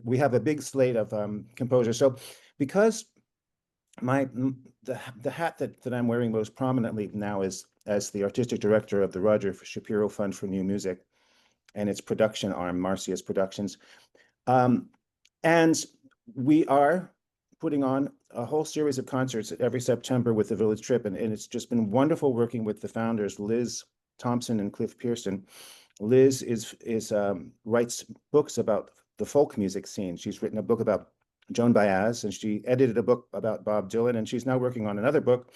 we have a big slate of composers. So because the hat that I'm wearing most prominently now is as the artistic director of the Roger Shapiro Fund for New Music and its production arm, Marcius Productions. And we are putting on a whole series of concerts every September with the Village Trip, and it's just been wonderful working with the founders, Liz Thompson and Cliff Pearson. Liz writes books about the folk music scene. She's written a book about Joan Baez, and she edited a book about Bob Dylan, and she's now working on another book.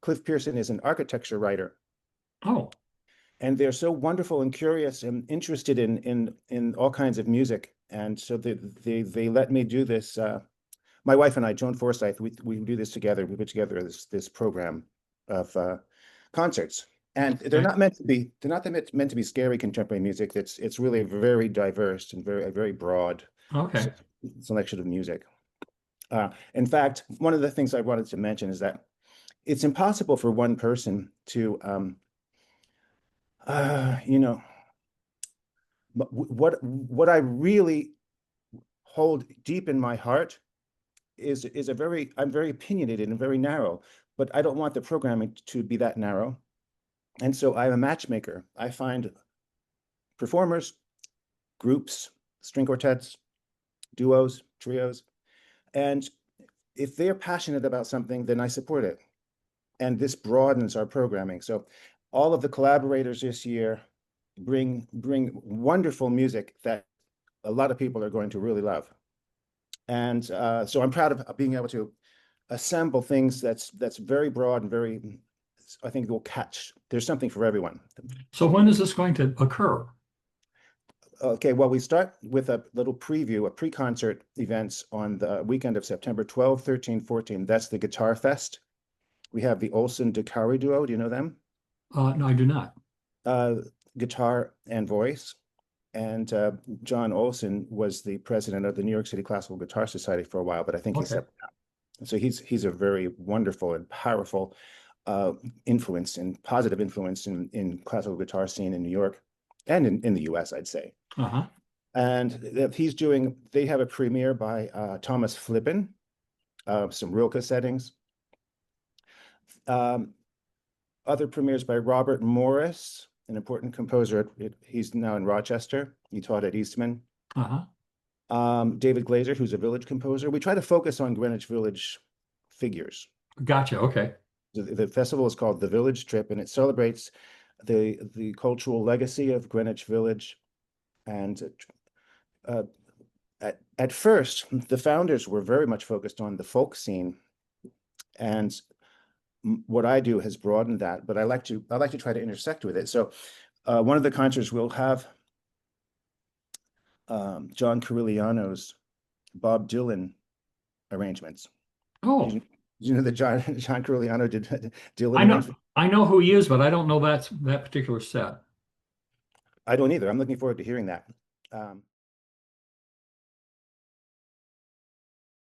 Cliff Pearson is an architecture writer. Oh, And they're so wonderful and curious and interested in all kinds of music. And so they let me do this. My wife and I, Joan Forsyth, we do this together. We put together this program of concerts. And they're not meant to be scary contemporary music. It's really very diverse and very broad okay. selection of music. In fact, one of the things I wanted to mention is that it's impossible for one person to, you know, what I really hold deep in my heart is I'm very opinionated and very narrow, but I don't want the programming to be that narrow. And so I'm a matchmaker. I find performers, groups, string quartets, duos, trios, and if they're passionate about something, then I support it. And this broadens our programming. So all of the collaborators this year bring wonderful music that a lot of people are going to really love. And so I'm proud of being able to assemble things that's very broad and very, I think will catch. There's something for everyone. So when is this going to occur? Okay, well, we start with a little preview, a pre-concert events on the weekend of September 12, 13, 14. That's the Guitar Fest. We have the Olson Dakari duo. Do you know them? No, I do not. Guitar and voice. And John Olson was the president of the New York City Classical Guitar Society for a while, but I think he's Okay. so he's a very wonderful and powerful influence and positive influence in classical guitar scene in New York and in the US, I'd say. Uh-huh. And they have a premiere by Thomas Flippen, some Rilke settings. Other premieres by Robert Morris, an important composer. He's now in Rochester. He taught at Eastman. Uh-huh. David Glazer, who's a village composer. We try to focus on Greenwich Village figures. Gotcha. Okay. The festival is called The Village Trip, and it celebrates the cultural legacy of Greenwich Village. And at first, the founders were very much focused on the folk scene, and what I do has broadened that. But I like to try to intersect with it. So one of the concerts will have John Corigliano's Bob Dylan arrangements. Oh, Did you know that John Corigliano did Dylan arrangements? I know who he is, but I don't know that particular set. I don't either. I'm looking forward to hearing that.